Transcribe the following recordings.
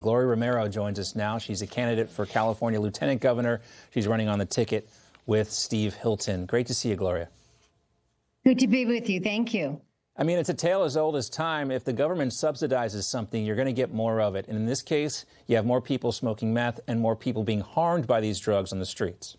Gloria Romero joins us now. She's a candidate for California Lieutenant Governor. She's running on the ticket with Steve Hilton. Great to see you, Gloria. Good to be with you. Thank you. I mean, it's a tale as old as time. If the government subsidizes something, you're going to get more of it. And in this case, you have more people smoking meth and more people being harmed by these drugs on the streets.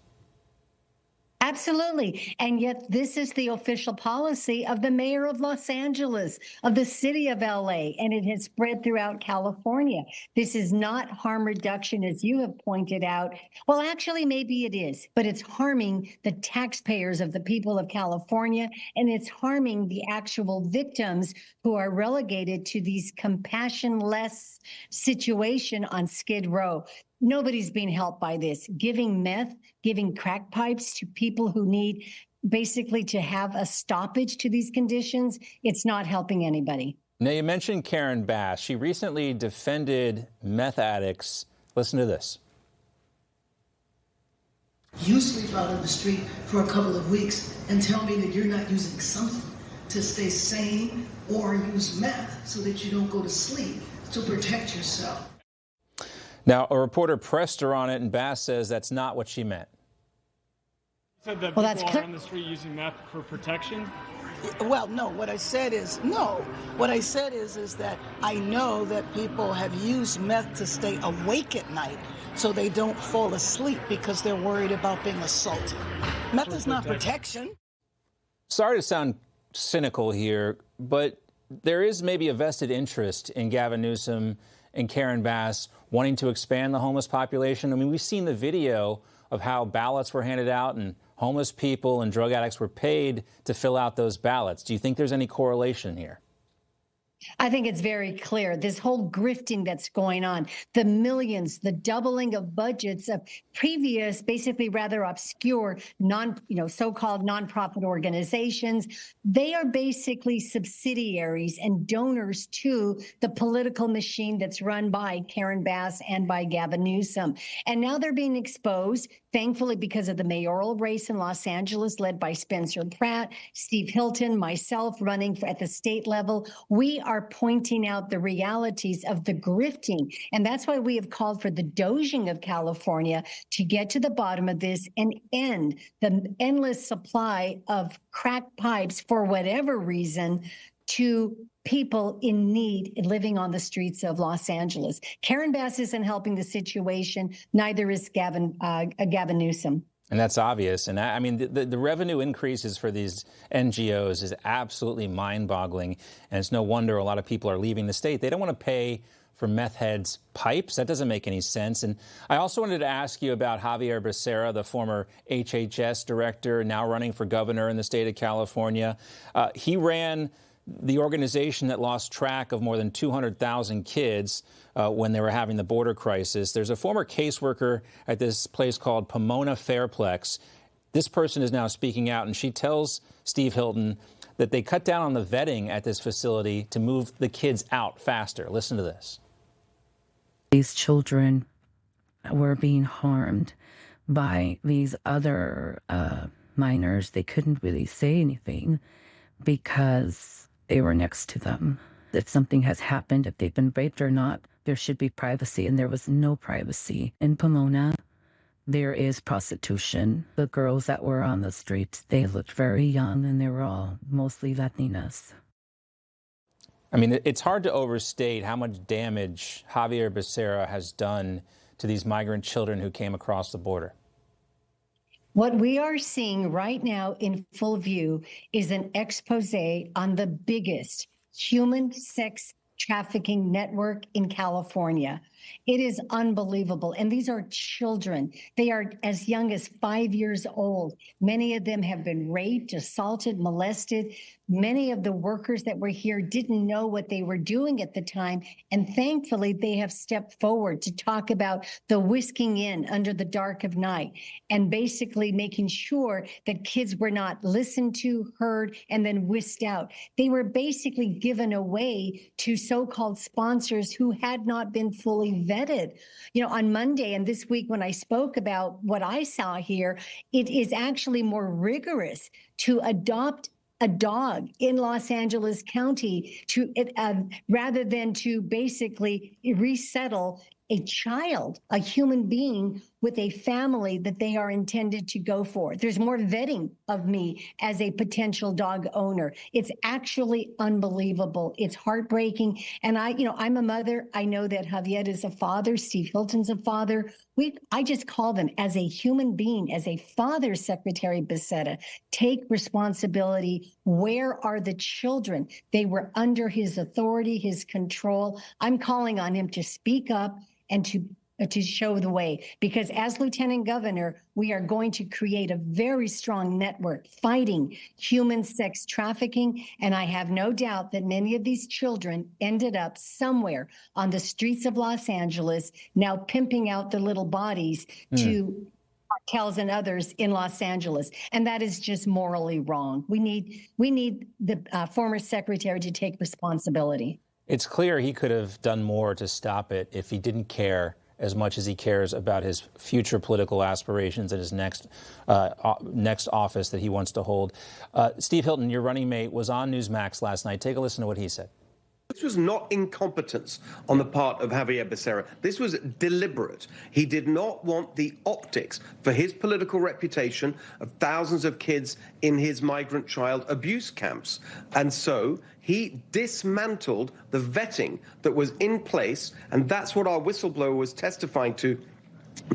Absolutely. And yet this is the official policy of the mayor of Los Angeles, of the city of LA, and it has spread throughout California. This is not harm reduction, as you have pointed out. Well, actually, maybe it is, but it's harming the taxpayers of the people of California, and it's harming the actual victims who are relegated to these compassionless situation on Skid Row. Nobody's being helped by this. Giving meth, giving crack pipes to people who need basically to have a stoppage to these conditions, it's not helping anybody. Now, you mentioned Karen Bass. She recently defended meth addicts. Listen to this. You sleep out on the street for a couple of weeks and tell me that you're not using something to stay sane or use meth so that you don't go to sleep to protect yourself. Now, a reporter pressed her on it, and Bass says that's not what she meant. You said that people are on the street using meth for protection? Well, no. What I said is no. What I said is that I know that people have used meth to stay awake at night so they don't fall asleep because they're worried about being assaulted. Meth is not protection. Sorry to sound cynical here, but there is maybe a vested interest in Gavin Newsom and Karen Bass wanting to expand the homeless population. I mean, we've seen the video of how ballots were handed out and homeless people and drug addicts were paid to fill out those ballots. Do you think there's any correlation here? I think it's very clear. This whole grifting that's going on, the millions, the doubling of budgets of previous, basically rather obscure, so-called nonprofit organizations, they are basically subsidiaries and donors to the political machine that's run by Karen Bass and by Gavin Newsom. And now they're being exposed, thankfully, because of the mayoral race in Los Angeles, led by Spencer Pratt, Steve Hilton, myself running at the state level. We are pointing out the realities of the grifting. And that's why we have called for the dosing of California to get to the bottom of this and end the endless supply of crack pipes for whatever reason to people in need living on the streets of Los Angeles. Karen Bass isn't helping the situation. Neither is Gavin Newsom. And that's obvious. And I mean, the revenue increases for these NGOs is absolutely mind-boggling. And it's no wonder a lot of people are leaving the state. They don't want to pay for meth heads' pipes. That doesn't make any sense. And I also wanted to ask you about Xavier Becerra, the former HHS director, now running for governor in the state of California. He ran the organization that lost track of more than 200,000 kids when they were having the border crisis. There's a former caseworker at this place called Pomona Fairplex. This person is now speaking out, and she tells Steve Hilton that they cut down on the vetting at this facility to move the kids out faster. Listen to this. These children were being harmed by these other minors. They couldn't really say anything because they were next to them. If something has happened, if they've been raped or not, there should be privacy, and there was no privacy. In Pomona, there is prostitution. The girls that were on the streets, they looked very young, and they were all mostly Latinas. I mean, it's hard to overstate how much damage Xavier Becerra has done to these migrant children who came across the border. What we are seeing right now in full view is an expose on the biggest human sex trafficking network in California. It is unbelievable. And these are children. They are as young as 5 years old. Many of them have been raped, assaulted, molested. Many of the workers that were here didn't know what they were doing at the time. And thankfully, they have stepped forward to talk about the whisking in under the dark of night and basically making sure that kids were not listened to, heard, and then whisked out. They were basically given away to so-called sponsors who had not been fully vetted. You know, on Monday and this week when I spoke about what I saw here, it is actually more rigorous to adopt a dog in Los Angeles County to rather than to basically resettle a child, a human being with a family that they are intended to go for. There's more vetting of me as a potential dog owner. It's actually unbelievable. It's heartbreaking. And I'm a mother. I know that Javier is a father. Steve Hilton's a father. I just call them as a human being, as a father, Secretary Becerra, take responsibility. Where are the children? They were under his authority, his control. I'm calling on him to speak up and to show the way, because as Lieutenant Governor, we are going to create a very strong network fighting human sex trafficking. And I have no doubt that many of these children ended up somewhere on the streets of Los Angeles, now pimping out the little bodies to cartels and others in Los Angeles. And that is just morally wrong. We need the former secretary to take responsibility. It's clear he could have done more to stop it if he didn't care as much as he cares about his future political aspirations and his next office that he wants to hold. Steve Hilton, your running mate, was on Newsmax last night. Take a listen to what he said. This was not incompetence on the part of Xavier Becerra. This was deliberate. He did not want the optics for his political reputation of thousands of kids in his migrant child abuse camps. And so he dismantled the vetting that was in place, and that's what our whistleblower was testifying to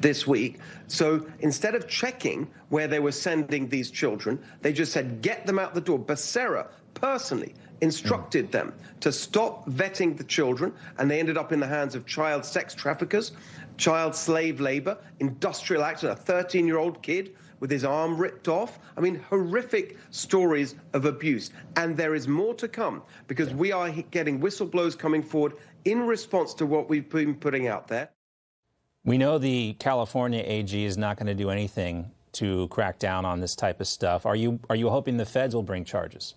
this week. So instead of checking where they were sending these children, they just said, get them out the door. Becerra personally instructed them to stop vetting the children, and they ended up in the hands of child sex traffickers, child slave labor, industrial action, a 13-year-old kid with his arm ripped off. I mean, horrific stories of abuse. And there is more to come, because we are getting whistleblowers coming forward in response to what we've been putting out there. We know the California AG is not going to do anything to crack down on this type of stuff. Are you hoping the feds will bring charges?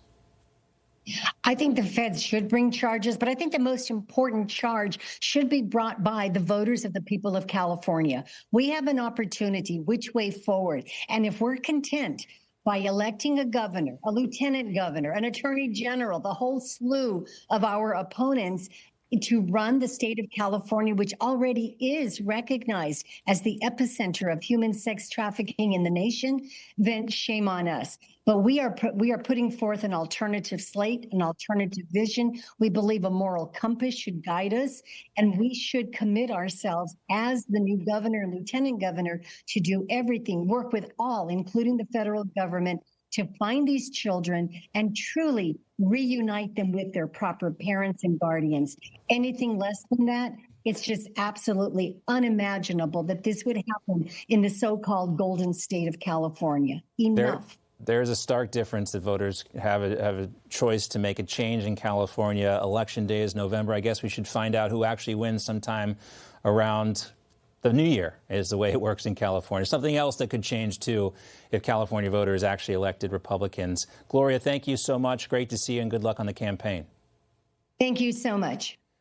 I think the feds should bring charges, but I think the most important charge should be brought by the voters of the people of California. We have an opportunity, which way forward? And if we're content by electing a governor, a lieutenant governor, an attorney general, the whole slew of our opponents to run the state of California, which already is recognized as the epicenter of human sex trafficking in the nation, then shame on us. But we are putting forth an alternative slate, an alternative vision. We believe a moral compass should guide us, and we should commit ourselves as the new governor and lieutenant governor to do everything, work with all, including the federal government, to find these children and truly reunite them with their proper parents and guardians. Anything less than that, it's just absolutely unimaginable that this would happen in the so-called golden state of California. Enough. There's a stark difference that voters have a choice to make a change in California. Election day is November. I guess we should find out who actually wins sometime around the new year, is the way it works in California. Something else that could change, too, if California voters actually elected Republicans. Gloria, thank you so much. Great to see you, and good luck on the campaign. Thank you so much.